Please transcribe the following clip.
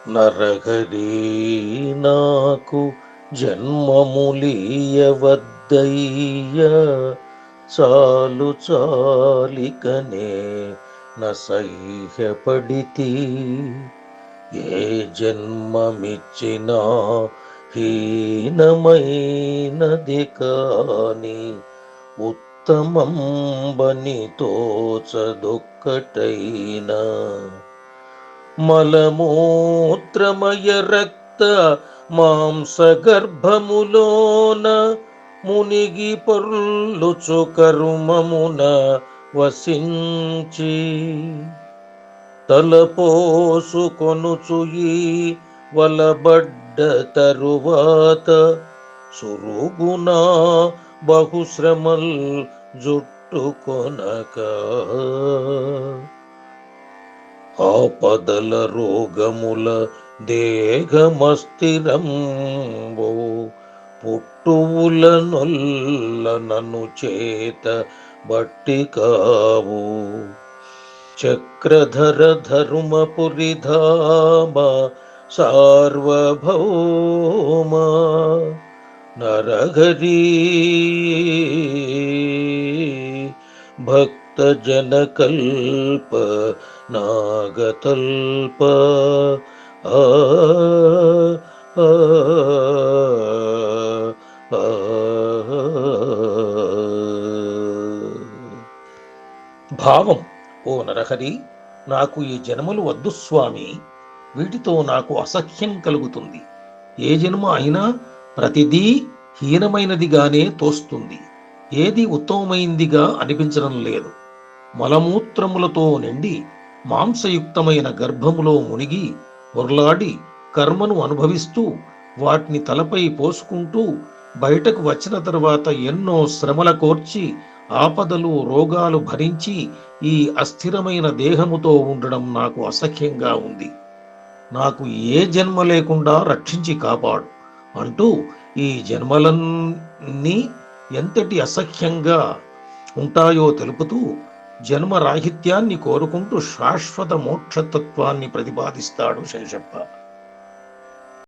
నరహరి నాకు జన్మములియవద్దయ్య చాలు చాలికనే నసహ్యపడితి ఏ జన్మమిచ్చినా హీనమైనది కాని ఉత్తమంబని తోచదొక్కటైనా మలమూత్రమయ రక్త మాంసగర్భములోన మునిగి పొర్లుచు కరుమమున వసించి తలపోసుకొనుచు ఈ వలబడ్డ తరువాత సురుగునా బహుశ్రమల్ జుట్టుకొనక ఆపదల రోగముల దేహమస్థిరంబో పుట్టువుల నొల్ల నన్ను చేత బట్టి కావు చక్రధర ధర్మపురిధామ సార్వభౌమ నరహరి భక్త జనకల్ప నాగతల్ప ఆ ఆ ఆ భావం. ఓ నరహరి, నాకు ఈ జన్మలు వద్దు స్వామి, వీటితో నాకు అసహ్యం కలుగుతుంది. ఏ జన్మ అయినా ప్రతిదీ హీనమైనదిగానే తోస్తుంది, ఏది ఉత్తమమైందిగా అనిపించడం లేదు. మలమూత్రములతో నిండి మాంసయుక్తమైన గర్భములో మునిగి పొర్లాడి కర్మను అనుభవిస్తూ వాటిని తలపై పోసుకుంటూ బయటకు వచ్చిన తరువాత ఎన్నో శ్రమల కోర్చి ఆపదలు రోగాలు భరించి ఈ అస్థిరమైన దేహముతో ఉండడం నాకు అసహ్యంగా ఉంది. నాకు ఏ జన్మ లేకుండా రక్షించి కాపాడు అంటూ ఈ జన్మలన్నీ ఎంతటి అసహ్యంగా ఉంటాయో తెలుపుతూ జన్మరాహిత్యాన్ని కోరుకుంటూ శాశ్వత మోక్షతత్వాన్ని ప్రతిపాదిస్తాడు శేషప్ప.